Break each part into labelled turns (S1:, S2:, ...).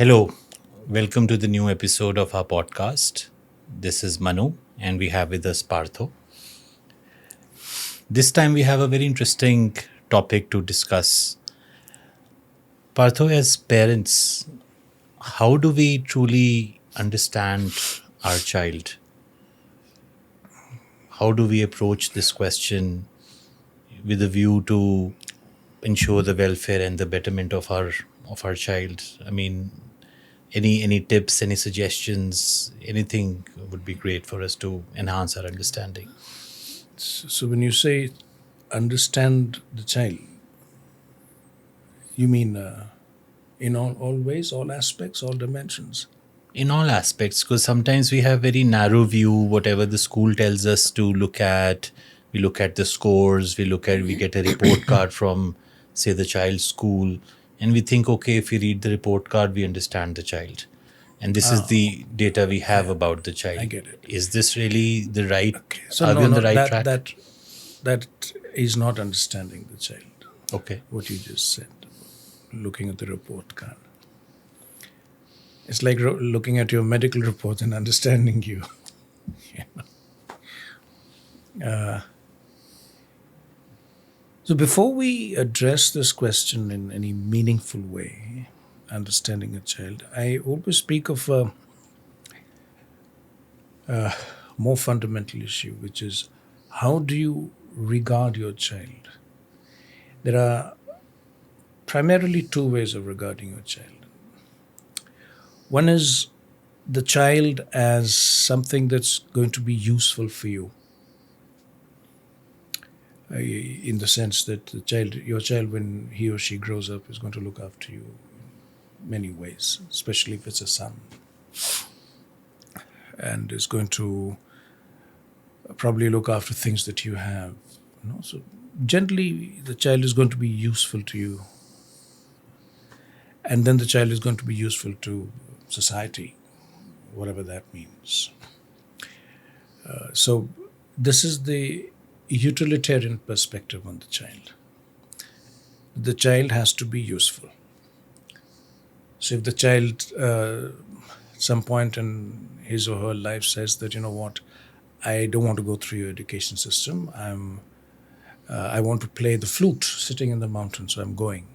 S1: Hello, welcome to the new episode of our podcast. This is Manu, and we have with us Partho. This time we have a very interesting topic to discuss. Partho, as parents, how do we truly understand our child? How do we approach this question with a view to ensure the welfare and the betterment of our child? I mean, any tips, any suggestions, anything would be great for us to enhance our understanding.
S2: So when you say understand the child, you mean in all ways, all aspects, all dimensions?
S1: In all aspects, because sometimes we have very narrow view, whatever the school tells us to look at. We look at the scores, we get a report card from, say, the child's school, and we think, okay, if we read the report card, we understand the child. And this is the data we have about the child.
S2: I get it.
S1: Is this really the right,
S2: So
S1: are we on the right track?
S2: That is not understanding the child.
S1: Okay.
S2: What you just said, looking at the report card. It's like looking at your medical report and understanding you. So before we address this question in any meaningful way, understanding a child, I always speak of a more fundamental issue, which is how do you regard your child? There are primarily two ways of regarding your child. One is the child as something that's going to be useful for you, in the sense that your child, when he or she grows up, is going to look after you in many ways, especially if it's a son, and is going to probably look after things that you have. So generally, the child is going to be useful to you, and then the child is going to be useful to society, whatever that means. So this is the utilitarian perspective on the child. The child has to be useful. So if the child at some point in his or her life says that, you know what, I don't want to go through your education system, I want to play the flute sitting in the mountain, so I'm going.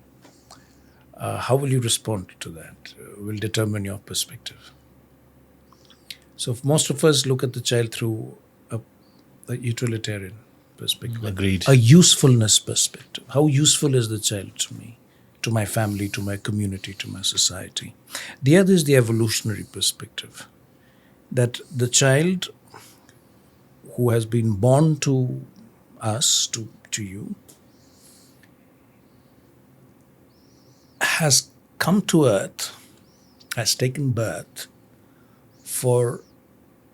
S2: How will you respond to that will determine your perspective. So most of us look at the child through a utilitarian perspective.
S1: Agreed.
S2: A usefulness perspective. How useful is the child to me, to my family, to my community, to my society? The other is the evolutionary perspective. That the child who has been born to us, to you, has come to earth, has taken birth for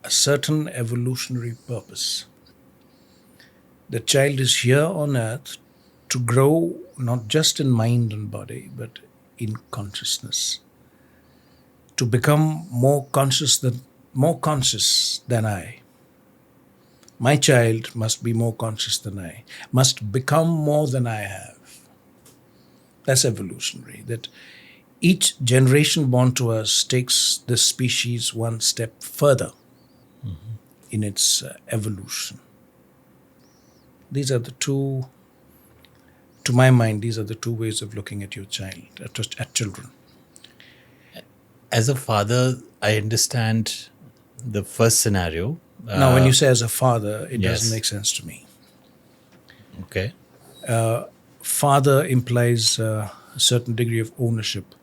S2: a certain evolutionary purpose. The child is here on earth to grow not just in mind and body, but in consciousness. To become more conscious than I. My child must be more conscious than I, must become more than I have. That's evolutionary. That each generation born to us takes the species one step further in its evolution. These are the two, to my mind, these are the two ways of looking at your child, at children.
S1: As a father, I understand the first scenario.
S2: Now, when you say as a father, it
S1: Yes.
S2: doesn't make sense to me.
S1: Okay.
S2: Father implies a certain degree of ownership.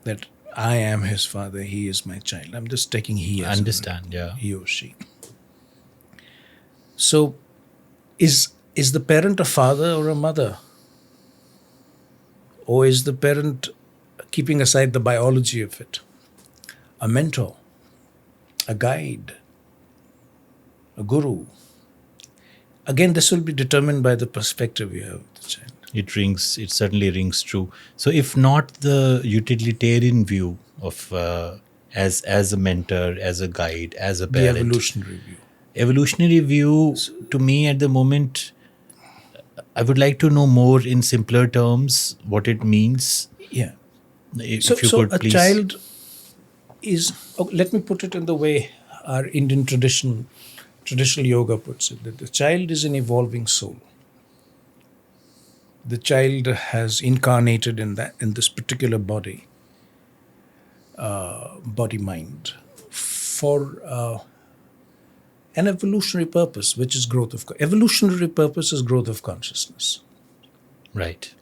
S2: That I am his father, he is my child. I'm just taking he as
S1: Understand, yeah.
S2: he or she. So, is the parent a father or a mother? Or is the parent, keeping aside the biology of it, a mentor, a guide, a guru? Again, this will be determined by the perspective you have of the child.
S1: It certainly rings true. So if not the utilitarian view of as a mentor, as a guide, as a
S2: The
S1: parent.
S2: evolutionary view.
S1: To me at the moment, I would like to know more in simpler terms what it means.
S2: Yeah.
S1: If you could
S2: a
S1: please.
S2: child is, let me put it in the way our Indian traditional yoga puts it, that the child is an evolving soul. The child has incarnated in this particular body mind for an evolutionary purpose, which is evolutionary purpose is growth of consciousness.
S1: Right.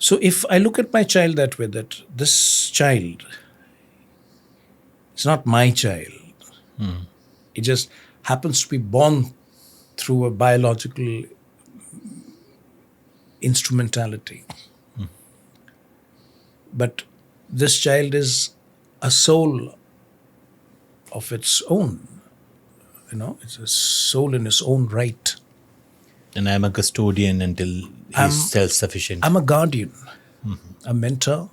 S2: So if I look at my child that way, that this child is not my child, it just happens to be born through a biological instrumentality. But this child is a soul of its own. It's a soul in its own right.
S1: And I'm a custodian until he's self-sufficient.
S2: I'm a guardian, a mentor,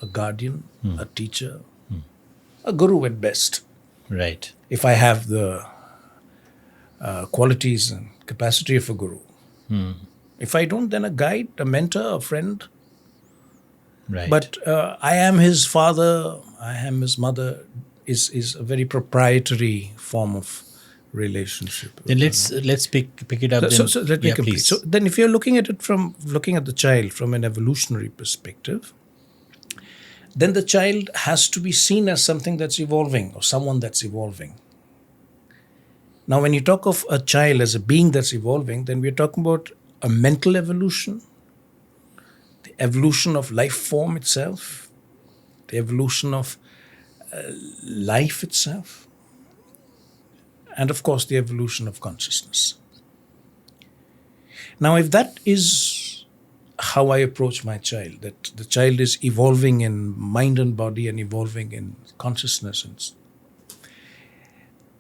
S2: a guardian, a teacher, a guru at best.
S1: Right.
S2: If I have the qualities and capacity of a guru. If I don't, then a guide, a mentor, a friend.
S1: Right.
S2: But I am his father, I am his mother, is a very proprietary form of relationship.
S1: Then let's pick it up.
S2: So let me complete.
S1: Please.
S2: So then if you're looking at the child from an evolutionary perspective, then the child has to be seen as something that's evolving or someone that's evolving. Now, when you talk of a child as a being that's evolving, then we're talking about a mental evolution, the evolution of life form itself, the evolution of life itself, and of course the evolution of consciousness. Now, if that is how I approach my child, that the child is evolving in mind and body and evolving in consciousness,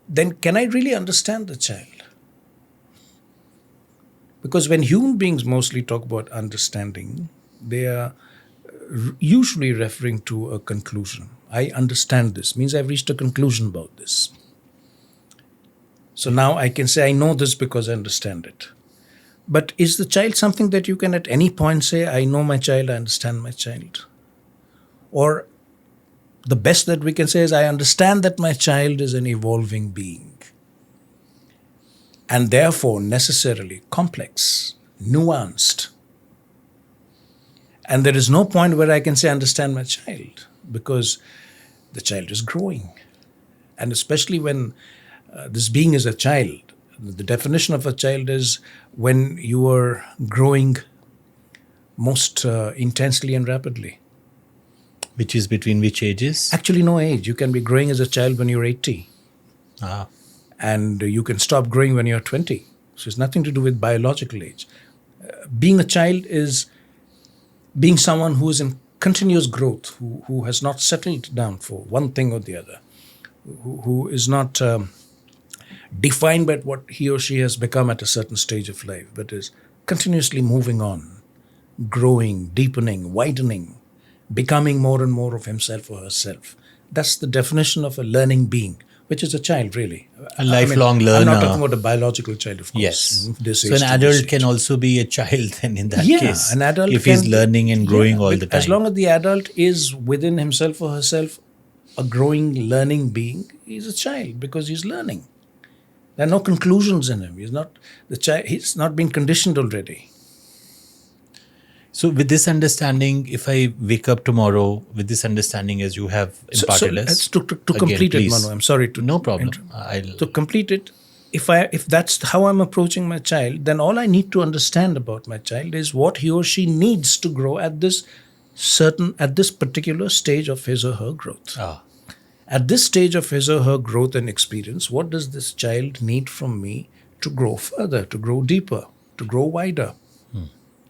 S2: then can I really understand the child? Because when human beings mostly talk about understanding, they are usually referring to a conclusion. I understand this, means I've reached a conclusion about this. So now I can say I know this because I understand it. But is the child something that you can at any point say, I know my child, I understand my child? Or the best that we can say is, I understand that my child is an evolving being, and therefore necessarily complex, nuanced. And there is no point where I can say, I understand my child, because the child is growing. And especially when this being is a child, the definition of a child is when you are growing most intensely and rapidly.
S1: Which is between which ages?
S2: Actually, no age. You can be growing as a child when you're 80.
S1: Ah.
S2: And you can stop growing when you're 20. So it's nothing to do with biological age. Being a child is being someone who is in continuous growth, who has not settled down for one thing or the other, who is not defined by what he or she has become at a certain stage of life, but is continuously moving on, growing, deepening, widening, becoming more and more of himself or herself. That's the definition of a learning being, which is a child, really.
S1: A lifelong learner.
S2: I'm not talking about a biological child, of course.
S1: Yes.
S2: This
S1: So
S2: age
S1: an
S2: to
S1: adult
S2: this
S1: can
S2: age.
S1: also be a child then in that
S2: Yeah,
S1: case.
S2: an adult
S1: if
S2: can
S1: he's learning and growing all the time.
S2: As long as the adult is within himself or herself a growing, learning being, he's a child because he's learning. There are no conclusions in him. He's not been conditioned already.
S1: So with this understanding, if I wake up tomorrow with this understanding as you have imparted us.
S2: To complete it,
S1: please.
S2: Manu, I'm sorry to
S1: No problem.
S2: To complete it, if that's how I'm approaching my child, then all I need to understand about my child is what he or she needs to grow at this particular stage of his or her growth. At this stage of his or her growth and experience, what does this child need from me to grow further, to grow deeper, to grow wider?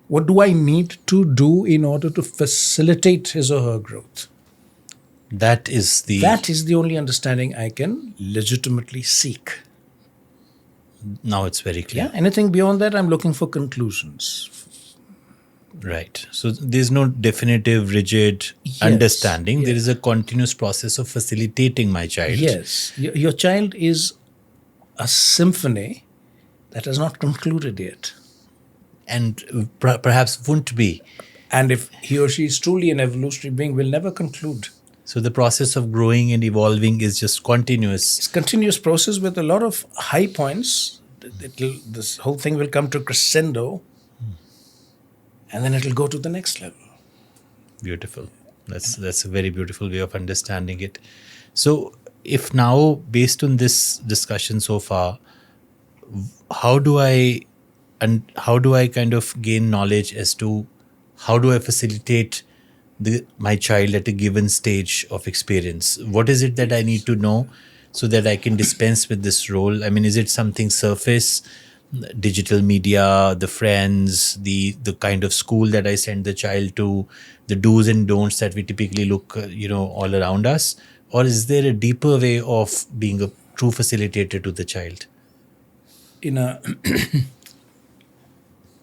S2: What do I need to do in order to facilitate his or her growth?
S1: That is
S2: the only understanding I can legitimately seek.
S1: Now it's very clear.
S2: Yeah. Anything beyond that, I'm looking for conclusions.
S1: Right. So there's no definitive, rigid understanding.
S2: Yes.
S1: There is a continuous process of facilitating my child.
S2: Yes. Your child is a symphony that has not concluded yet.
S1: And perhaps won't be.
S2: And if he or she is truly an evolutionary being, will never conclude.
S1: So the process of growing and evolving is just continuous.
S2: It's a continuous process with a lot of high points. This whole thing will come to crescendo, and then it'll go to the next level.
S1: Beautiful. That's a very beautiful way of understanding it. So if now, based on this discussion so far, how do I kind of gain knowledge as to how do I facilitate my child at a given stage of experience? What is it that I need to know so that I can dispense with this role? I mean, is it something surface, digital media, the friends, the kind of school that I send the child to, the do's and don'ts that we typically look, all around us? Or is there a deeper way of being a true facilitator to the child?
S2: In a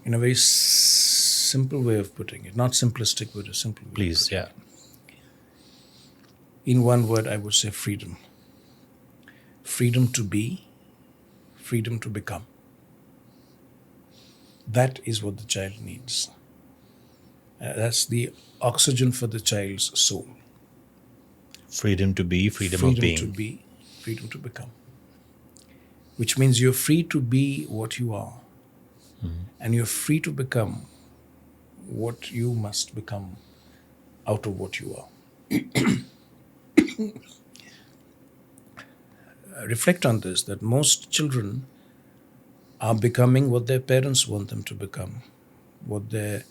S2: in a very simple way of putting it, not simplistic, but a simple way.
S1: Please, yeah.
S2: In one word, I would say freedom. Freedom to be, freedom to become. That is what the child needs. That's the oxygen for the child's soul.
S1: Freedom to be, freedom of being.
S2: Freedom to be, freedom to become. Which means you're free to be what you are. And you're free to become what you must become out of what you are. Reflect on this, that most children are becoming what their parents want them to become, what their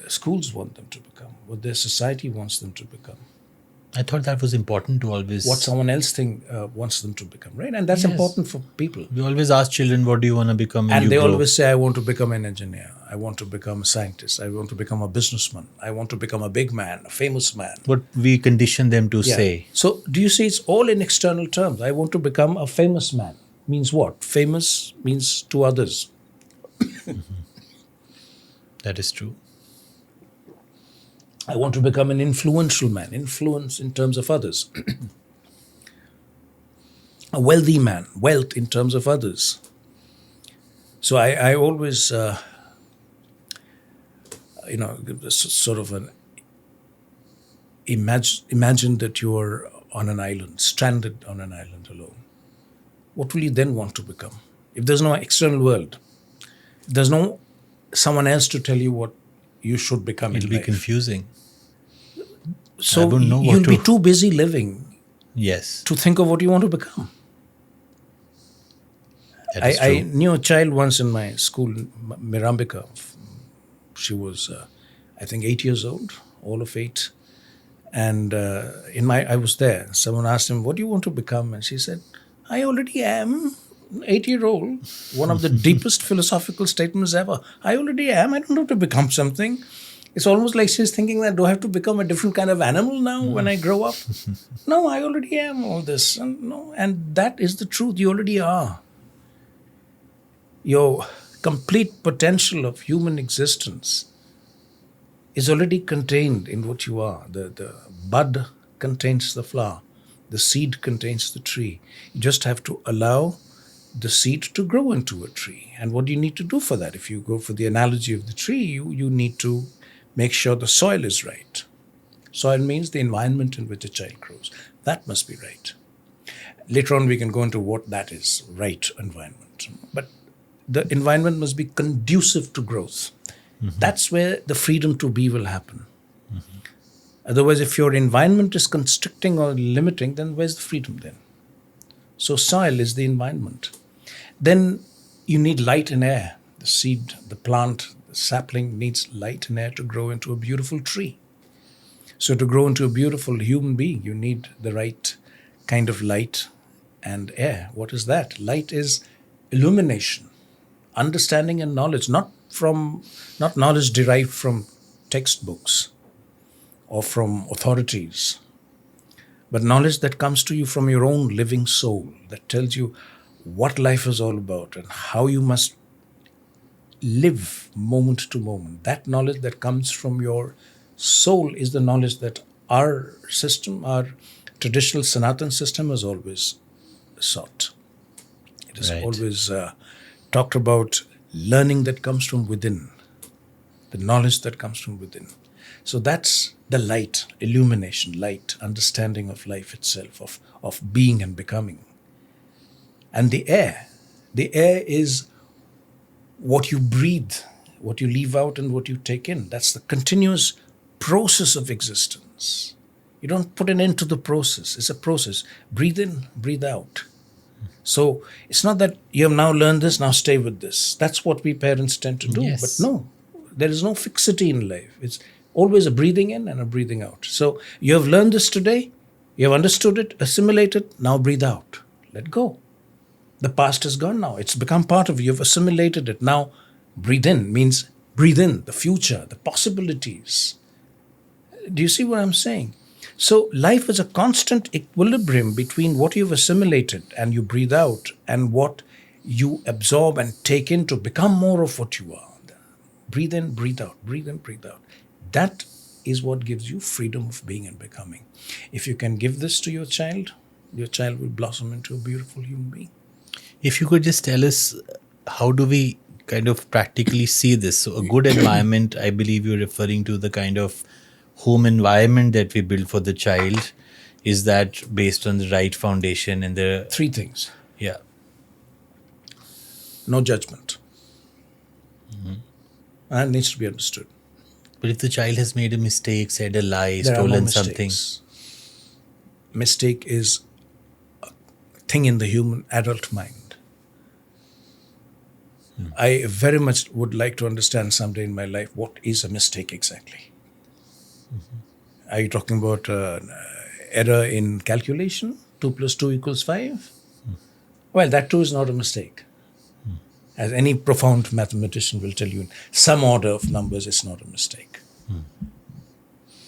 S2: schools want them to become, what their society wants them to become,
S1: I thought that was important to always...
S2: what someone else wants them to become, right? And that's
S1: Yes.
S2: important for people.
S1: We always ask children, what do you want to become when
S2: And
S1: you
S2: they
S1: grow?
S2: always say, I want to become an engineer. I want to become a scientist. I want to become a businessman. I want to become a big man, a famous man.
S1: What we condition them to
S2: Yeah.
S1: say.
S2: So do you see it's all in external terms? I want to become a famous man. Means what? Famous means to others.
S1: That is true.
S2: I want to become an influential man. Influence in terms of others. A wealthy man. Wealth in terms of others. So I always, sort of an imagine that you're on an island, stranded on an island alone. What will you then want to become? If there's no external world, if there's no someone else to tell you what you should become
S1: It'll
S2: in
S1: be
S2: life.
S1: confusing.
S2: So
S1: I wouldn't know what
S2: you'll be
S1: to-
S2: too busy living
S1: Yes,
S2: to think of what you want to become.
S1: that is
S2: I
S1: true.
S2: knew a child once in my school, Mirambika. She was, I think, 8 years old, all of 8. And I was there. Someone asked him, what do you want to become? And she said, I already am. 8-year-old, one of the deepest philosophical statements ever. I already am. I don't have to become something. It's almost like she's thinking that, do I have to become a different kind of animal now when I grow up? No, I already am all this. And that is the truth. You already are. Your complete potential of human existence is already contained in what you are. The bud contains the flower. The seed contains the tree. You just have to allow the seed to grow into a tree. And what do you need to do for that? If you go for the analogy of the tree, you need to make sure the soil is right. Soil means the environment in which a child grows. That must be right. Later on, we can go into what that is, right environment. But the environment must be conducive to growth. That's where the freedom to be will happen. Otherwise, if your environment is constricting or limiting, then where's the freedom then? So soil is the environment. Then you need light and air. The seed, the plant, the sapling needs light and air to grow into a beautiful tree. So to grow into a beautiful human being, you need the right kind of light and air. What is that? Light is illumination, understanding and knowledge, not knowledge derived from textbooks or from authorities, but knowledge that comes to you from your own living soul, that tells you what life is all about and how you must live moment to moment. That knowledge that comes from your soul is the knowledge that our system, our traditional Sanatan system has always sought. It has
S1: Right.
S2: always talked about learning that comes from within. the knowledge that comes from within. So that's the light, illumination, light, understanding of life itself, of being and becoming. And the air is what you breathe, what you leave out, and what you take in. That's the continuous process of existence. You don't put an end to the process. It's a process. Breathe in, breathe out. So it's not that you have now learned this, now stay with this. That's what we parents tend to do.
S1: Yes.
S2: But no, there is no fixity in life. It's always a breathing in and a breathing out. So you have learned this today, you have understood it, assimilated, now breathe out. Let go. The past is gone now. It's become part of you. You've assimilated it. Now breathe in means breathe in the future, the possibilities. Do you see what I'm saying? So life is a constant equilibrium between what you've assimilated and you breathe out and what you absorb and take in to become more of what you are. Breathe in, breathe out, breathe in, breathe out. That is what gives you freedom of being and becoming. If you can give this to your child will blossom into a beautiful human being.
S1: If you could just tell us, how do we kind of practically see this? So a good environment, I believe you're referring to the kind of home environment that we build for the child. Is that based on the right foundation and the...
S2: Three things.
S1: Yeah.
S2: No judgment. And it needs to be understood.
S1: But if the child has made a mistake, said a lie,
S2: There are no
S1: stolen something...
S2: mistakes. Mistake is a thing in the human adult mind. I very much would like to understand someday in my life what is a mistake exactly. Are you talking about error in calculation? 2 plus 2 equals 5? Well, that too is not a mistake. As any profound mathematician will tell you, in some order of numbers, it's not a mistake.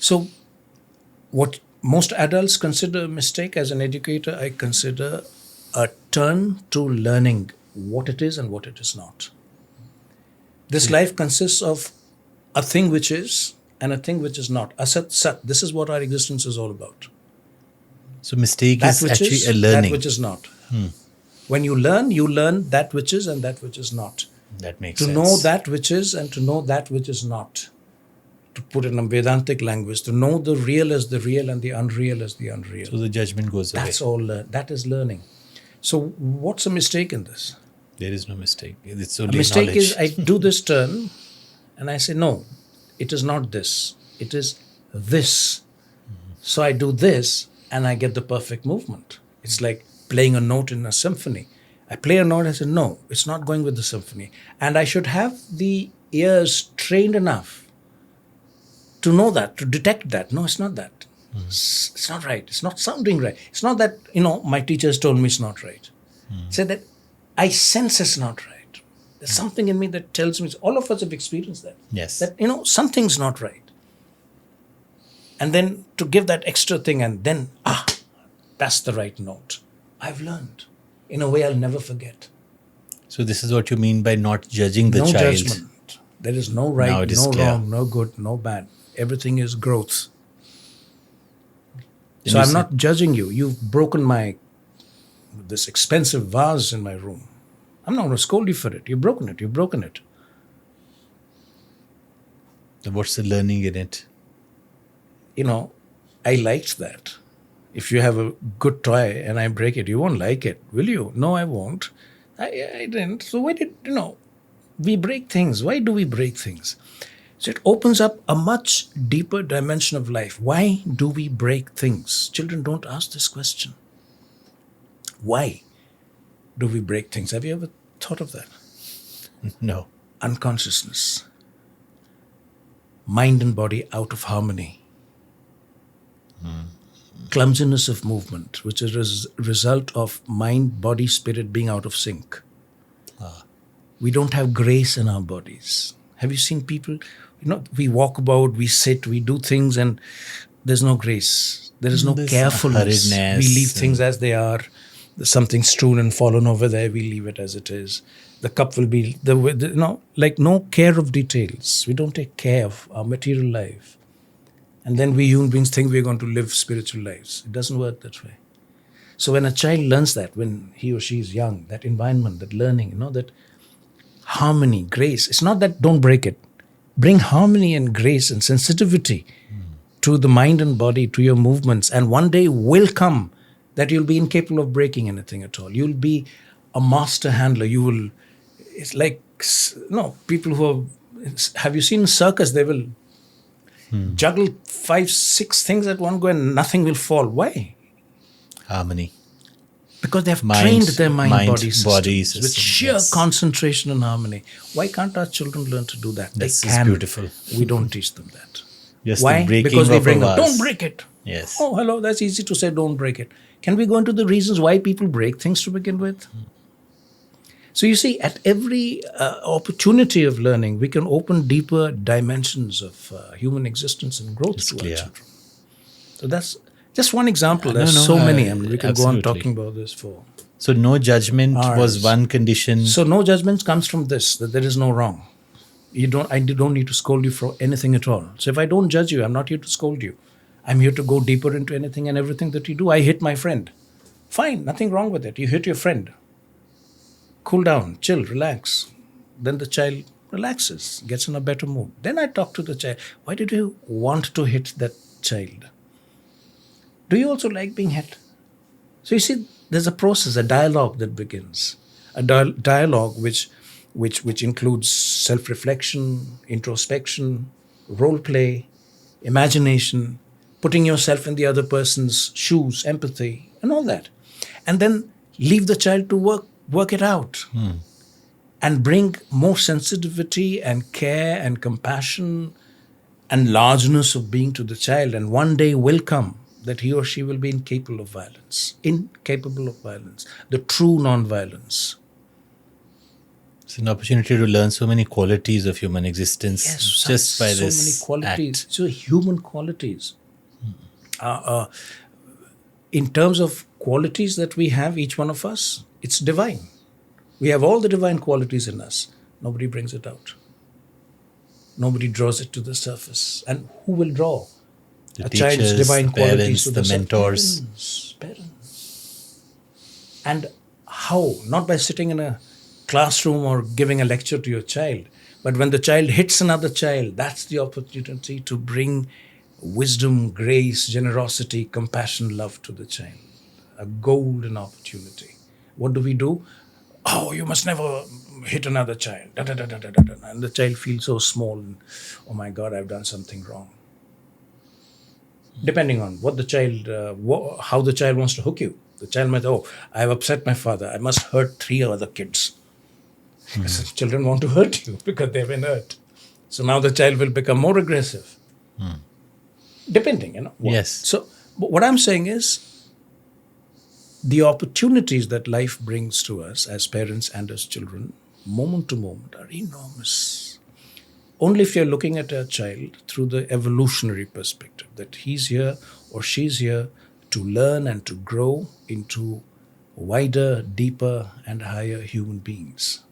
S2: So, what most adults consider a mistake, as an educator, I consider a turn to learning what it is and what it is not. This life consists of a thing which is and a thing which is not. Asat, Sat. This is what our existence is all about.
S1: So mistake
S2: That
S1: is
S2: which
S1: actually
S2: is,
S1: a learning.
S2: that which is not. When you learn that which is and that which is not.
S1: That makes
S2: To
S1: sense.
S2: know that which is and to know that which is not. To put it in a Vedantic language, to know the real as the real and the unreal as the unreal.
S1: So the judgment goes away.
S2: That's all. That is learning. So what's a mistake in this?
S1: There is no mistake. It's
S2: A
S1: only
S2: mistake
S1: knowledge.
S2: is I do this turn and I say, no, it is not this. It is this. So I do this and I get the perfect movement. It's like playing a note in a symphony. I play a note, I say, no, it's not going with the symphony. And I should have the ears trained enough to know that, to detect that. No, it's not that. It's not right. It's not sounding right. It's not that, my teachers told me it's not right. Say that I sense it's not right. There's something in me that tells me, all of us have experienced that.
S1: Yes.
S2: That, something's not right. And then to give that extra thing and then, that's the right note. I've learned in a way I'll never forget.
S1: So this is what you mean by not judging the
S2: No
S1: child.
S2: judgment. There is no
S1: Now
S2: right,
S1: it is
S2: no
S1: clear.
S2: wrong, no good, no bad. Everything is growth.
S1: Then
S2: So
S1: you
S2: I'm
S1: say-
S2: not judging you. You've broken this expensive vase in my room. I'm not going to scold you for it. You've broken it. You've broken it.
S1: Then what's the learning in it?
S2: I liked that. If you have a good toy and I break it, you won't like it, will you? No, I won't. I didn't. So why did, we break things. Why do we break things? So it opens up a much deeper dimension of life. Why do we break things? Children don't ask this question. Why do we break things? Have you ever thought of that?
S1: No.
S2: Unconsciousness. Mind and body out of harmony. Clumsiness of movement, which is a result of mind, body, spirit being out of sync. We don't have grace in our bodies. Have you seen people, we walk about, we sit, we do things and there's no grace. There is no
S1: There's
S2: carefulness.
S1: hurriedness
S2: We leave
S1: and-
S2: things as they are. There's something strewn and fallen over there, we leave it as it is. The cup will be, like no care of details. We don't take care of our material life. And then we human beings think we're going to live spiritual lives. It doesn't work that way. So when a child learns that, when he or she is young, that environment, that learning, that harmony, grace, it's not that don't break it. bring harmony and grace and sensitivity to the mind and body, to your movements. And one day will come that you'll be incapable of breaking anything at all. You'll be a master handler. You will, it's like, no, people who have you seen circus? They will juggle 5, 6 things at one go and nothing will fall. Why?
S1: Harmony.
S2: Because they have
S1: Mind-
S2: trained their mind body
S1: body
S2: systems with
S1: system,
S2: sheer
S1: yes.
S2: concentration and harmony. Why can't our children learn to do that?
S1: This
S2: They
S1: is
S2: can.
S1: beautiful.
S2: We don't teach them that.
S1: Just
S2: Why?
S1: the breaking
S2: Because we
S1: of a
S2: bring up,
S1: vase.
S2: don't break it.
S1: Yes.
S2: Oh, hello, that's easy to say, don't break it. Can we go into the reasons why people break things to begin with? So you see, at every opportunity of learning, we can open deeper dimensions of human existence and growth
S1: It's
S2: to
S1: clear.
S2: our children. So that's just one example.
S1: No,
S2: There's
S1: no,
S2: so many. I mean, we can go on
S1: absolutely.
S2: talking about this for.
S1: So no judgment was
S2: Ours.
S1: one condition.
S2: So no judgment comes from this, that there is no wrong. I don't need to scold you for anything at all. So if I don't judge you, I'm not here to scold you. I'm here to go deeper into anything and everything that you do. I hit my friend. Fine, nothing wrong with it. You hit your friend. Cool down, chill, relax. Then the child relaxes, gets in a better mood. Then I talk to the child. Why did you want to hit that child? Do you also like being hit? So you see, there's a process, a dialogue that begins. A dialogue which includes self-reflection, introspection, role play, imagination, putting yourself in the other person's shoes, empathy, and all that. And then leave the child to work it out. And bring more sensitivity and care and compassion and largeness of being to the child. And one day will come that he or she will be incapable of violence. Incapable of violence. The true non-violence.
S1: It's an opportunity to learn so many qualities of human existence just by
S2: so
S1: this
S2: many qualities.
S1: act.
S2: So human qualities. In terms of qualities that we have, each one of us, it's divine. We have all the divine qualities in us. Nobody brings it out. Nobody draws it to the surface. And who will draw
S1: The
S2: a child's
S1: teachers,
S2: divine
S1: the
S2: qualities
S1: parents,
S2: to
S1: the
S2: surface?
S1: mentors.
S2: Parents. And how? Not by sitting in a classroom or giving a lecture to your child, but when the child hits another child, that's the opportunity to bring wisdom, grace, generosity, compassion, love to the child. A golden opportunity. What do? Oh, you must never hit another child. Da, da, da, da, da, da, da. And the child feels so small. And, oh my God, I've done something wrong. Depending on what the child, how the child wants to hook you. The child might, oh, I've upset my father. I must hurt 3 other kids. Because children want to hurt you because they've been hurt. So now the child will become more aggressive. Depending,
S1: Yes.
S2: So but what I'm saying is, the opportunities that life brings to us as parents and as children, moment to moment, are enormous. Only if you're looking at a child through the evolutionary perspective, that he's here or she's here to learn and to grow into wider, deeper, and higher human beings.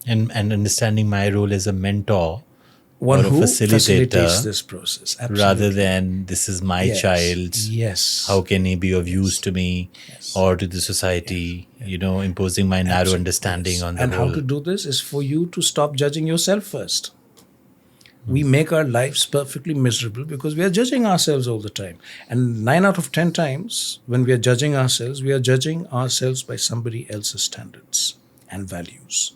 S1: And understanding my role as a mentor
S2: One
S1: or a
S2: who
S1: facilitator
S2: facilitates this process. Absolutely.
S1: rather than this is my
S2: Yes.
S1: child.
S2: Yes.
S1: How can he be of use to me or to the society? Imposing my narrow understanding on the
S2: And
S1: whole.
S2: how to do this is for you to stop judging yourself first. We make our lives perfectly miserable because we are judging ourselves all the time. And 9 out of 10 times, when we are judging ourselves by somebody else's standards and values.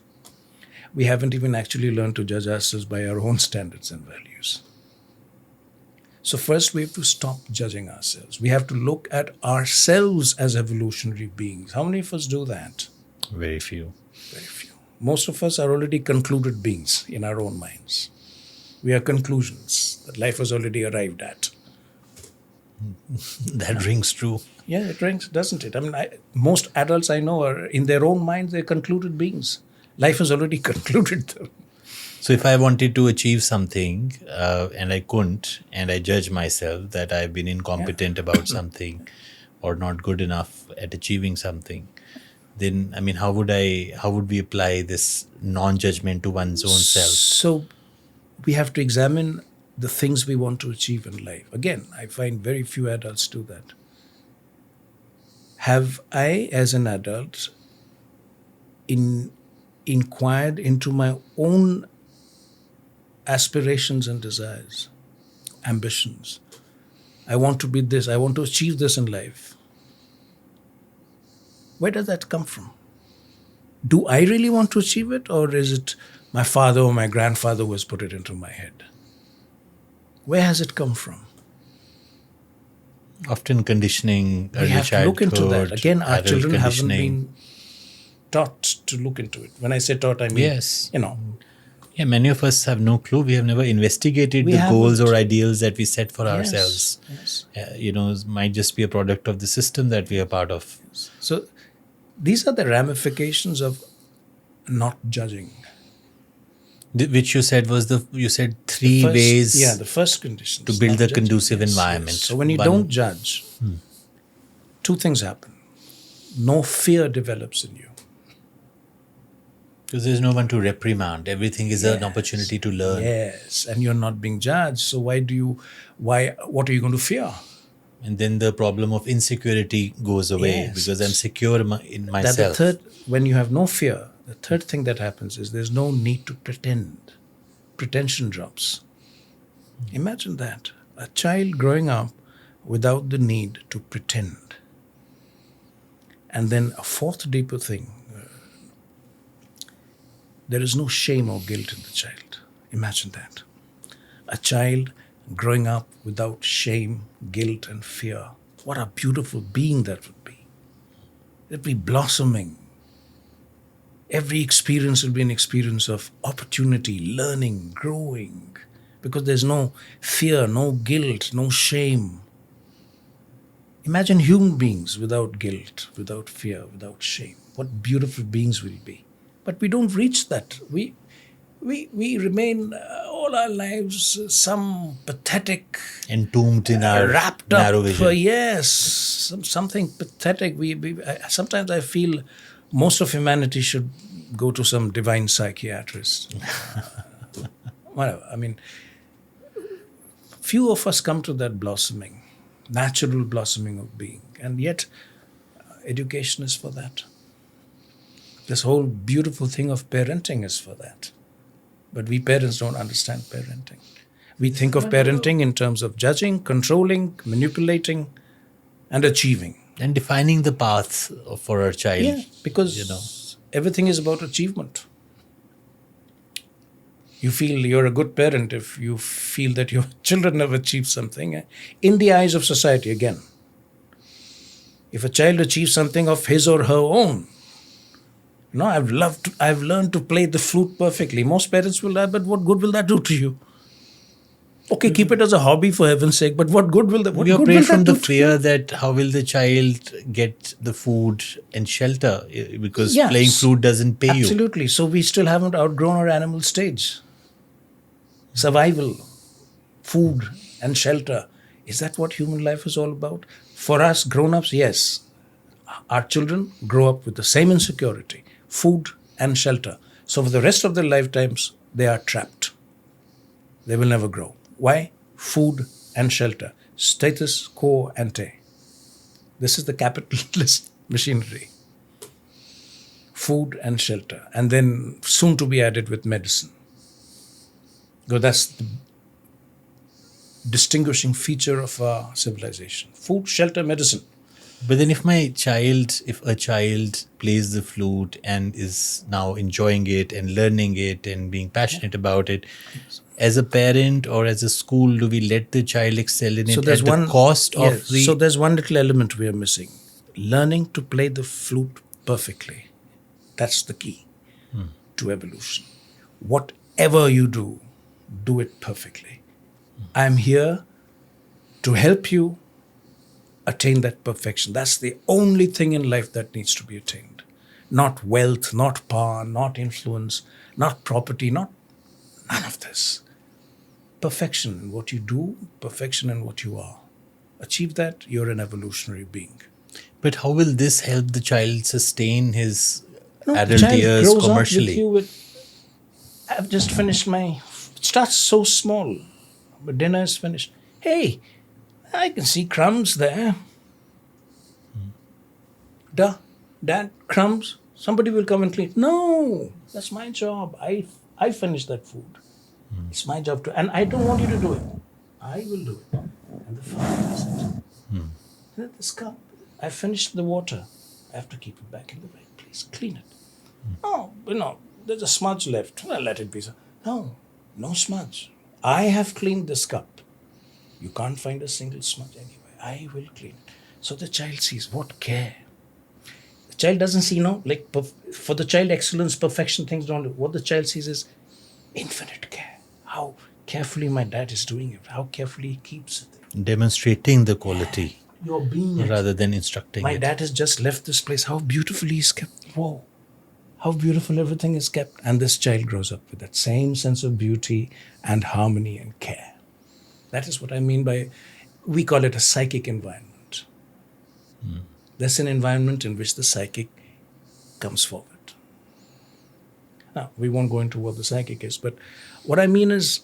S2: We haven't even actually learned to judge ourselves by our own standards and values. So first we have to stop judging ourselves. We have to look at ourselves as evolutionary beings. How many of us do that?
S1: Very few.
S2: Very few. Most of us are already concluded beings in our own minds. We are conclusions that life has already arrived at.
S1: That rings true.
S2: Yeah, it rings, doesn't it? I mean, most adults I know are in their own minds, they're concluded beings. Life has already concluded them.
S1: So if I wanted to achieve something and I couldn't, and I judge myself that I've been incompetent about something or not good enough at achieving something, then how would we apply this non-judgment to one's own self?
S2: So we have to examine the things we want to achieve in life. Again, I find very few adults do that. Have I, as an adult, inquired into my own aspirations and desires, ambitions. I want to be this, I want to achieve this in life. Where does that come from? Do I really want to achieve it, or is it my father or my grandfather who has put it into my head? Where has it come from?
S1: Often conditioning,
S2: We
S1: early
S2: have to look into that.
S1: childhood,
S2: Again, our
S1: adult
S2: children haven't
S1: conditioning.
S2: been taught to look into it. When I say taught, I mean,
S1: Yes.
S2: you know,
S1: Yeah, many of us have no clue. We have never investigated
S2: We
S1: the goals
S2: haven't.
S1: or ideals that we set for
S2: yes,
S1: ourselves.
S2: yes.
S1: It might just be a product of the system that we are part of.
S2: So these are the ramifications of not judging.
S1: Which you said was you said three
S2: First,
S1: ways
S2: the first condition
S1: to
S2: is
S1: build
S2: not
S1: a
S2: judging.
S1: conducive
S2: Yes,
S1: environment.
S2: yes. So when you
S1: One-
S2: don't judge, two things happen. No fear develops in you.
S1: Because there's no one to reprimand. Everything is an opportunity to learn.
S2: Yes, and you're not being judged. So what are you going to fear?
S1: And then the problem of insecurity goes away
S2: Yes.
S1: because I'm secure in
S2: That the
S1: myself.
S2: third, when you have no fear, the third thing that happens is there's no need to pretend. Pretension drops. Imagine that. A child growing up without the need to pretend. And then a fourth deeper thing, there is no shame or guilt in the child. Imagine that. A child growing up without shame, guilt, and fear. What a beautiful being that would be. It would be blossoming. Every experience will be an experience of opportunity, learning, growing, because there's no fear, no guilt, no shame. Imagine human beings without guilt, without fear, without shame. What beautiful beings we'll be. But we don't reach that. We remain all our lives some pathetic,
S1: Entombed in our
S2: wrapped
S1: narrow
S2: up.
S1: vision.
S2: Yes, something pathetic. Sometimes I feel most of humanity should go to some divine psychiatrist. Whatever. I mean, few of us come to that blossoming, natural blossoming of being, and yet education is for that. This whole beautiful thing of parenting is for that. But we parents don't understand parenting. We think of parenting in terms of judging, controlling, manipulating, and achieving.
S1: And defining the path for our child.
S2: Yeah, because everything is about achievement. You feel you're a good parent if you feel that your children have achieved something. In the eyes of society, again, if a child achieves something of his or her own, I've learned to play the flute perfectly. Most parents will die, but what good will that do to you? Okay, keep it as a hobby for heaven's sake, but what good will that? What
S1: We
S2: good
S1: operate
S2: will
S1: from
S2: that
S1: the
S2: do to
S1: fear
S2: you?
S1: that how will the child get the food and shelter because
S2: Yes.
S1: playing flute doesn't pay you.
S2: Absolutely. So we still haven't outgrown our animal stage. Survival, food, and shelter. Is that what human life is all about? For us grown-ups, yes. Our children grow up with the same insecurity, food and shelter. So for the rest of their lifetimes, they are trapped. They will never grow. Why? Food and shelter. Status quo ante. This is the capitalist machinery. Food and shelter. And then soon to be added with medicine. Because that's the distinguishing feature of our civilization. Food, shelter, medicine.
S1: But then if a child plays the flute and is now enjoying it and learning it and being passionate about it, as a parent or as a school, do we let the child excel in it at the cost of the...
S2: So there's one little element we are missing. Learning to play the flute perfectly. That's the key to evolution. Whatever you do it perfectly. I'm here to help you attain that perfection. That's the only thing in life that needs to be attained. Not wealth, not power, not influence, not property, none of this. Perfection in what you do, perfection in what you are. Achieve that, you're an evolutionary being.
S1: But how will this help the child sustain his
S2: The
S1: adult
S2: child
S1: years
S2: grows
S1: commercially?
S2: up with you I've just finished it starts so small, but dinner is finished. Hey, I can see crumbs there. Dad, crumbs. Somebody will come and clean. No, that's my job. I finished that food. It's my job to, and I don't want you to do it. I will do it. And the father does it. This cup, I finished the water. I have to keep it back in the right place. Clean it. Oh, there's a smudge left. Well, let it be so. No, no smudge. I have cleaned this cup. You can't find a single smudge anywhere. I will clean it. So the child sees what care. The child doesn't see, for the child, excellence, perfection, things don't do. What the child sees is infinite care. How carefully my dad is doing it. How carefully he keeps it.
S1: Demonstrating the quality
S2: You're being it.
S1: rather than instructing
S2: My
S1: it.
S2: dad has just left this place. How beautifully he's kept. Whoa. How beautiful everything is kept. And this child grows up with that same sense of beauty and harmony and care. That is what I mean by, we call it a psychic environment. That's an environment in which the psychic comes forward. Now, we won't go into what the psychic is, but what I mean is,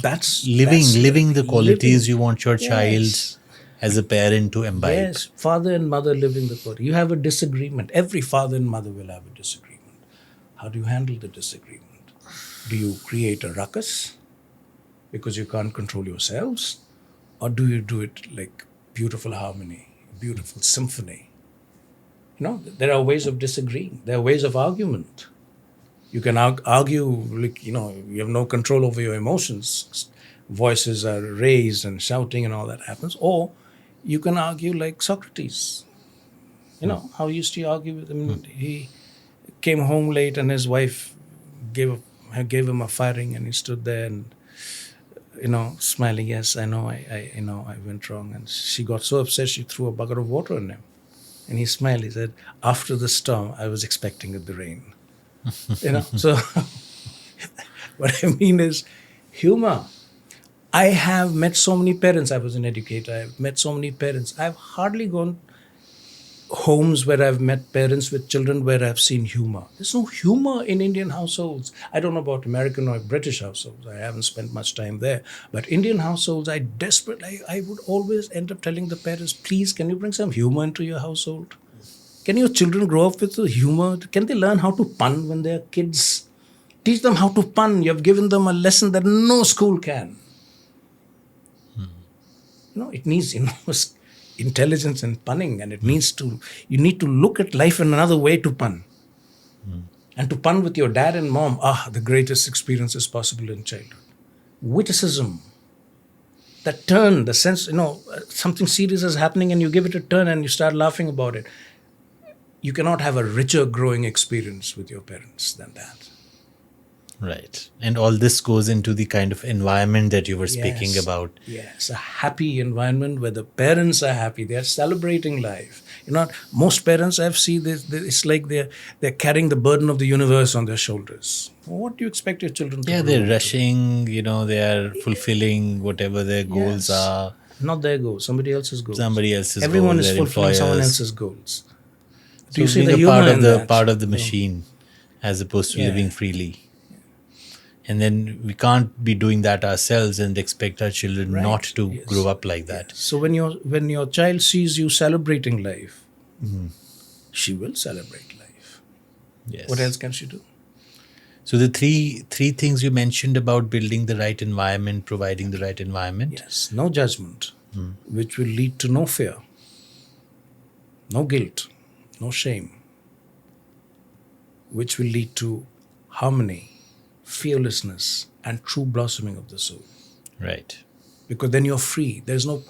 S2: that's
S1: Living the qualities you want your
S2: Yes.
S1: child as a parent to imbibe.
S2: Yes, father and mother living the quality. You have a disagreement. Every father and mother will have a disagreement. How do you handle the disagreement? Do you create a ruckus because you can't control yourselves? Or do you do it like beautiful harmony, beautiful symphony? There are ways of disagreeing. There are ways of argument. You can argue, you have no control over your emotions. Voices are raised and shouting and all that happens. Or you can argue like Socrates. How used to argue with him? He came home late and his wife gave him a firing, and he stood there and, smiling. Yes, I know, I went wrong. And she got so upset she threw a bucket of water on him. And he smiled. He said, after the storm, I was expecting the rain. So what I mean is humor. I have met so many parents. I was an educator. I've met so many parents. I've hardly gone homes where I've met parents with children where I've seen humor. There's no humor in Indian households. I don't know about American or British households. I haven't spent much time there. But Indian households, I would always end up telling the parents, please, can you bring some humor into your household? Can your children grow up with the humor? Can they learn how to pun when they're kids? Teach them how to pun. You've given them a lesson that no school can. It needs intelligence and punning, and you need to look at life in another way to pun. And to pun with your dad and mom, the greatest experiences possible in childhood. Witticism, that turn, the sense, something serious is happening and you give it a turn and you start laughing about it. You cannot have a richer growing experience with your parents than that.
S1: Right. And all this goes into the kind of environment that you were speaking
S2: Yes.
S1: about.
S2: Yes, a happy environment where the parents are happy. They are celebrating life. Most parents I've seen, it's like they're carrying the burden of the universe on their shoulders. What do you expect your children to
S1: Yeah,
S2: grow
S1: they're
S2: into?
S1: rushing, they are fulfilling whatever their goals
S2: Yes.
S1: are.
S2: Not their goals, somebody else's goals.
S1: Somebody else's
S2: Everyone
S1: goals,
S2: is
S1: their
S2: fulfilling someone
S1: employers.
S2: else's goals. Do
S1: So
S2: you see
S1: being
S2: the
S1: a
S2: humor
S1: part of
S2: in
S1: the
S2: that?
S1: part of the machine as opposed to
S2: Yeah.
S1: living freely. And then we can't be doing that ourselves and expect our children
S2: Right.
S1: not to
S2: Yes.
S1: grow up like that.
S2: So when your child sees you celebrating life, she will celebrate life.
S1: Yes.
S2: What else can she do?
S1: So the three things you mentioned about building the right environment, providing the right environment.
S2: Yes, no judgment, which will lead to no fear, no guilt, no shame, which will lead to harmony, fearlessness, and true blossoming of the soul.
S1: Right.
S2: Because then you're free. There's no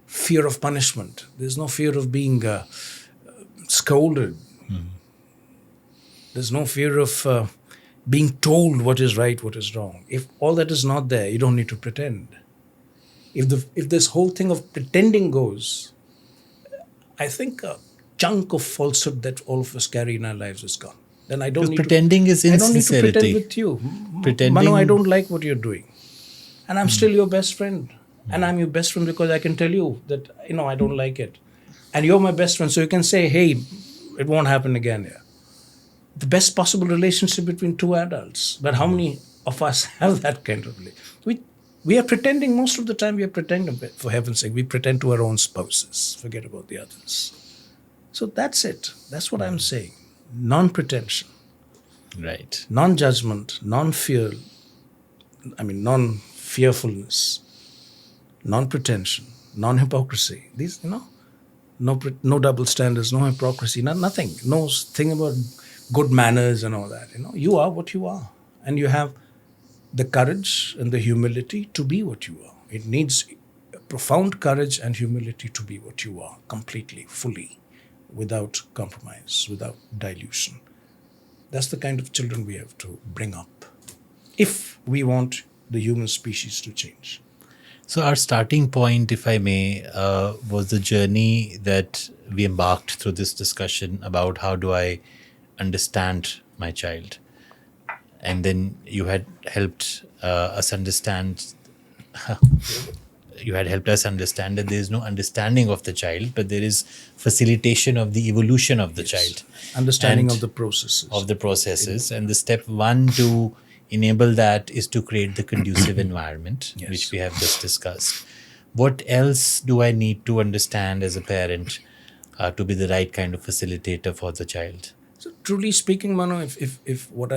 S2: fear of punishment. There's no fear of being scolded. There's no fear of being told what is right, what is wrong. If all that is not there, you don't need to pretend. If this whole thing of pretending goes, I think a chunk of falsehood that all of us carry in our lives is gone. Then I don't
S1: Because
S2: need
S1: pretending is
S2: to, I don't need to pretend
S1: insincerity.
S2: with you.
S1: Pretending-
S2: Manu, I don't like what you're doing. And I'm still your best friend. And I'm your best friend because I can tell you that, I don't like it. And you're my best friend. So you can say, hey, it won't happen again here. The best possible relationship between two adults. But how many of us have that kind of relationship? We are pretending most of the time. We are pretending, for heaven's sake. We pretend to our own spouses. Forget about the others. So that's it. That's what I'm saying. Non-pretension.
S1: Right.
S2: non-judgment, non-fearfulness, non-pretension, non-hypocrisy. These, no double standards, no hypocrisy, nothing. No thing about good manners and all that. You are what you are, and you have the courage and the humility to be what you are. It needs profound courage and humility to be what you are, completely, fully, without compromise, without dilution. That's the kind of children we have to bring up if we want the human species to change.
S1: So, our starting point, if I may, was the journey that we embarked through this discussion about how do I understand my child. And then you had helped us understand. You had helped us understand that there is no understanding of the child, but there is facilitation of the evolution of the child.
S2: Understanding
S1: And
S2: of the processes.
S1: of the processes. And the step one to enable that is to create the conducive environment,
S2: Yes.
S1: which we have just discussed. What else do I need to understand as a parent to be the right kind of facilitator for the child?
S2: So truly speaking, Mano, if what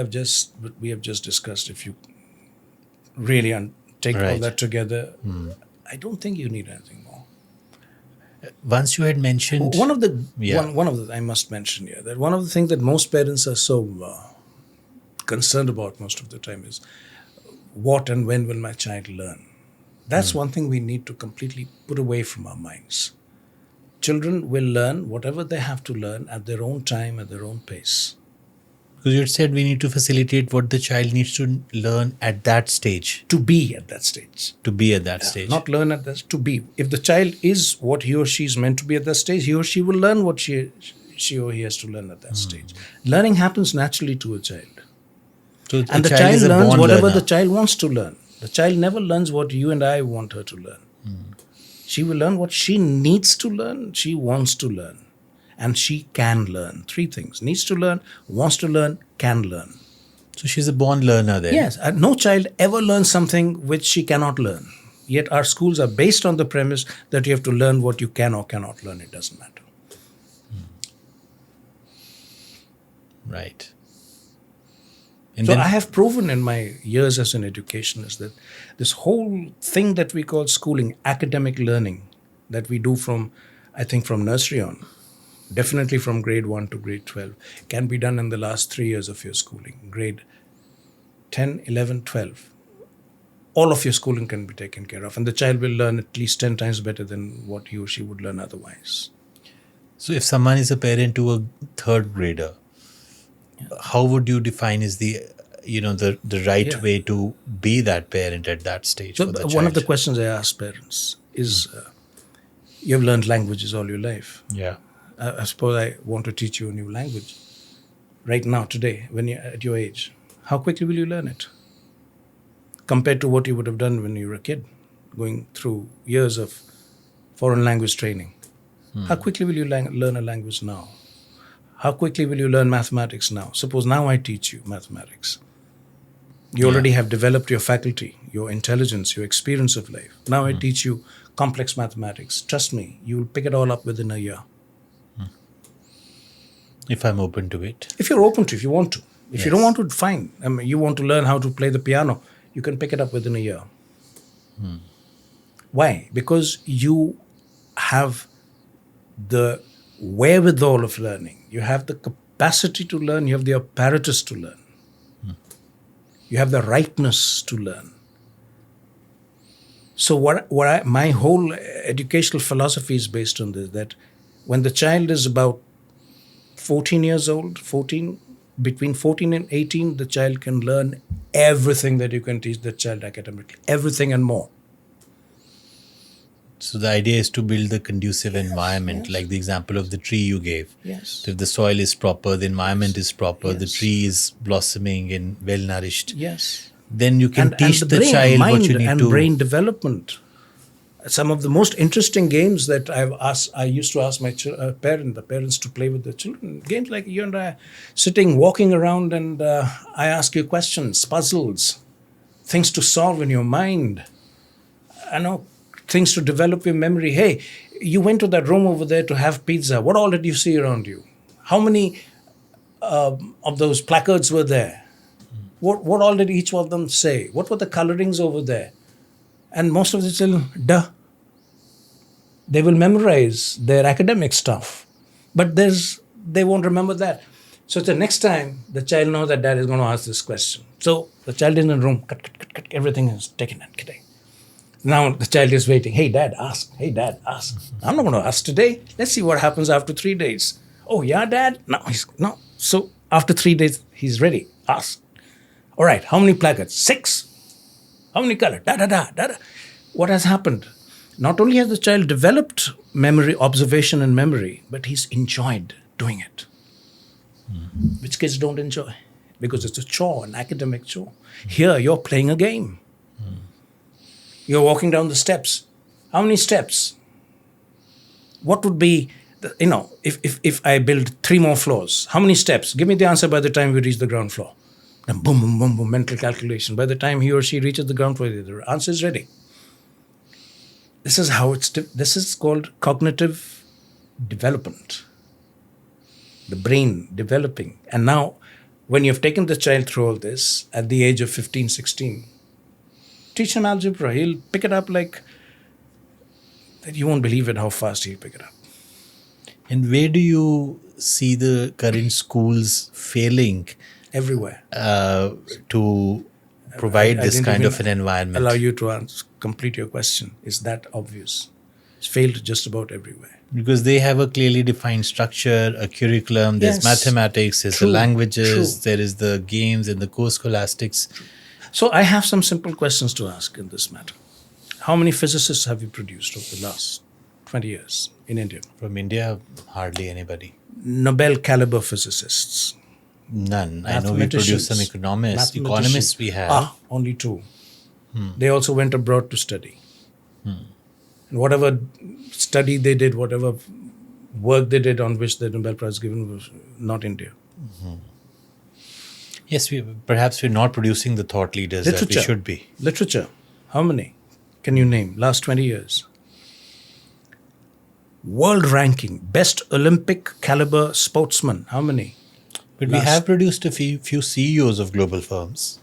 S2: we have just discussed, if you really take all
S1: Right.
S2: that together, I don't think you need anything more.
S1: Once you had mentioned,
S2: One of the
S1: Yeah.
S2: one of the I must mention here that one of the things that most parents are so concerned about most of the time is what and when will my child learn. That's one thing we need to completely put away from our minds. Children will learn whatever they have to learn at their own time, at their own pace.
S1: because you had said we need to facilitate what the child needs to learn at that stage,
S2: To be at that stage.
S1: to be at that stage.
S2: Not learn at that, to be. If the child is what he or she is meant to be at that stage, he or she will learn what she or he has to learn at that stage. Learning happens naturally to a child.
S1: So
S2: And the
S1: is
S2: child
S1: a
S2: learns
S1: born
S2: whatever
S1: learner.
S2: the child wants to learn. The child never learns what you and I want her to learn. She will learn what she needs to learn, she wants to learn. And she can learn. 3 things: needs to learn, wants to learn, can learn.
S1: So she's a born learner then.
S2: Yes, no child ever learns something which she cannot learn. Yet our schools are based on the premise that you have to learn what you can or cannot learn. It doesn't matter.
S1: Right. And
S2: So
S1: then,
S2: I have proven in my years as an educationist that this whole thing that we call schooling, academic learning, that we do from nursery on, definitely from grade 1 to grade 12, can be done in the last 3 years of your schooling. Grade 10, 11, 12. All of your schooling can be taken care of. And the child will learn at least 10 times better than what he or she would learn otherwise.
S1: so if someone is a parent to a third grader, how would you define is the the right
S2: Yeah.
S1: way to be that parent at that stage
S2: So
S1: for the
S2: one
S1: child?
S2: of the questions I ask parents is, you have learned languages all your life.
S1: Yeah.
S2: I suppose I want to teach you a new language right now, today, when you're at your age. How quickly will you learn it? Compared to what you would have done when you were a kid, going through years of foreign language training. How quickly will you learn a language now? How quickly will you learn mathematics now? Suppose now I teach you mathematics. You already have developed your faculty, your intelligence, your experience of life. Now I teach you complex mathematics. Trust me, you will pick it all up within a year.
S1: If I'm open to it.
S2: If you're open to, if you want to. If you don't
S1: Yes.
S2: want to, fine. I mean, you want to learn how to play the piano, you can pick it up within a year. Why? Because you have the wherewithal of learning. You have the capacity to learn. You have the apparatus to learn. You have the ripeness to learn. So my whole educational philosophy is based on this, that when the child is about 14 years old, between 14 and 18, the child can learn everything that you can teach the child academically. Everything and more.
S1: So the idea is to build the conducive environment, like the example of the tree you gave.
S2: Yes.
S1: So if the soil is proper, the environment is proper, the
S2: Yes.
S1: tree is blossoming and well nourished,
S2: Yes.
S1: then you can teach the
S2: brain,
S1: child
S2: mind
S1: what you need
S2: and
S1: to.
S2: brain development. Some of the most interesting games that I used to ask my the parents to play with the children. Games like you and I, sitting, walking around, and I ask you questions, puzzles, things to solve in your mind. I know, things to develop your memory. Hey, you went to that room over there to have pizza. What all did you see around you? How many of those placards were there? What all did each of them say? What were the colorings over there? And most of the children, duh. They will memorize their academic stuff, but they won't remember that. So the next time the child knows that dad is going to ask this question. So the child is in the room, cut, everything is taken and kidding. Now the child is waiting. Hey dad, ask. Hey dad, ask. I'm not going to ask today. Let's see what happens after 3 days. Oh yeah, dad. No. So after 3 days, he's ready. Ask. All right. How many placards? 6. How many colors? Da. What has happened? Not only has the child developed memory, observation and memory, but he's enjoyed doing it. Which kids don't enjoy because it's a chore, an academic chore. Here, you're playing a game. You're walking down the steps. How many steps? What would be, if I build 3 more floors, how many steps? Give me the answer by the time we reach the ground floor. Then boom, boom, boom, boom, mental calculation. By the time he or she reaches the ground floor, the answer is ready. This is how this is called cognitive development. The brain developing. And now, when you've taken the child through all this, at the age of 15, 16, teach him algebra. He'll pick it up like that. You won't believe it how fast he'll pick it up.
S1: And where do you see the current schools failing
S2: Everywhere.
S1: To provide
S2: I
S1: this
S2: didn't
S1: kind
S2: even
S1: of an environment?
S2: Allow you to complete your question. Is that obvious? It's failed just about everywhere.
S1: Because they have a clearly defined structure, a curriculum, there's
S2: Yes.
S1: mathematics, there's
S2: True.
S1: the languages,
S2: True.
S1: there is the games and the co-scholastics.
S2: So I have some simple questions to ask in this matter. How many physicists have you produced over the last 20 years in India?
S1: From India, hardly anybody.
S2: Nobel caliber physicists.
S1: None. I know we produce some economists. Economists we have.
S2: Only 2. They also went abroad to study. And whatever study they did, whatever work they did on which the Nobel Prize given was not India.
S1: Yes, perhaps we're not producing the thought leaders that we should be.
S2: Literature. How many can you name? Last 20 years. World ranking. Best Olympic caliber sportsman. How many?
S1: But we have produced a few CEOs of global firms.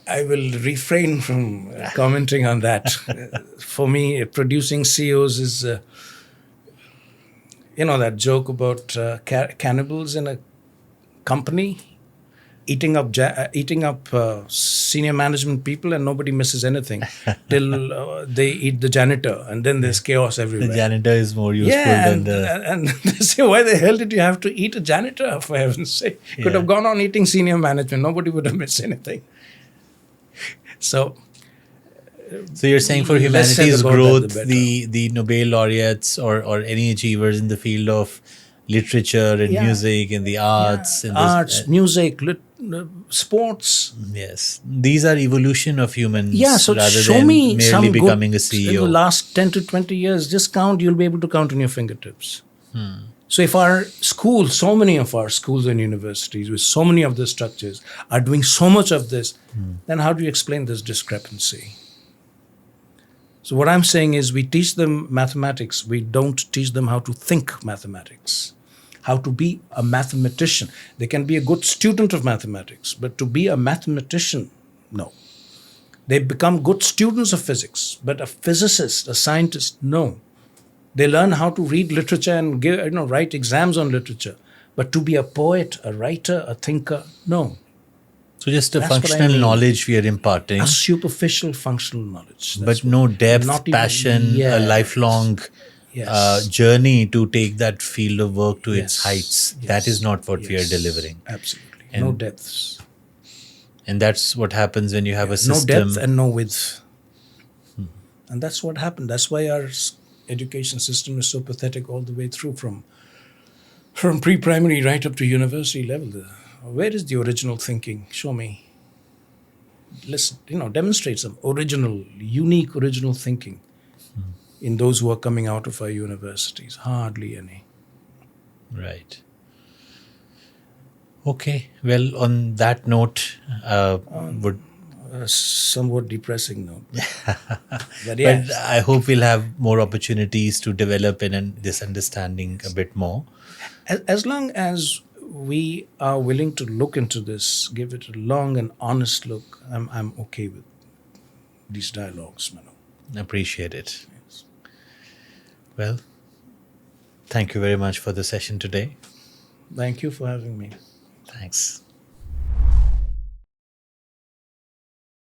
S2: I will refrain from commenting on that. For me, producing CEOs is, that joke about cannibals in a company eating up senior management people and nobody misses anything till they eat the janitor and then there's chaos everywhere.
S1: The janitor is more useful than the...
S2: And they say, why the hell did you have to eat a janitor, for heaven's sake? Could have gone on eating senior management. Nobody would have missed anything. So
S1: you're saying for humanity's growth, the Nobel laureates or any achievers in the field of literature and music and the arts. And
S2: arts, music, sports.
S1: Yes. These are evolution of humans
S2: so
S1: rather
S2: show
S1: than
S2: me
S1: merely
S2: some
S1: becoming a
S2: good,
S1: CEO.
S2: in the last 10 to 20 years, just count, you'll be able to count on your fingertips. So if our schools, so many of our schools and universities with so many of the structures are doing so much of this, then how do you explain this discrepancy? So what I'm saying is we teach them mathematics. We don't teach them how to think mathematics, how to be a mathematician. They can be a good student of mathematics, but to be a mathematician, no. They become good students of physics, but a physicist, a scientist, no. They learn how to read literature and write exams on literature. But to be a poet, a writer, a thinker, no.
S1: So just a functional knowledge we are imparting.
S2: A superficial functional knowledge.
S1: But no depth, passion, a lifelong journey to take that field of work to its heights. That is not what we are delivering.
S2: Absolutely. No depths.
S1: And that's what happens when you have a system.
S2: No depth and no width. And that's what happened. That's why our education system is so pathetic all the way through from pre-primary right up to university level. Where is the original thinking? Show me. Listen, demonstrate some unique original thinking in those who are coming out of our universities. Hardly any.
S1: Right. Okay. Well, on that note,
S2: somewhat depressing note. But
S1: But
S2: yes,
S1: I hope we'll have more opportunities to develop this understanding a bit more.
S2: as long as we are willing to look into this, give it a long and honest look, I'm okay with these dialogues, Manu.
S1: Appreciate it. Well, thank you very much for the session today.
S2: Thank you for having me.
S1: Thanks.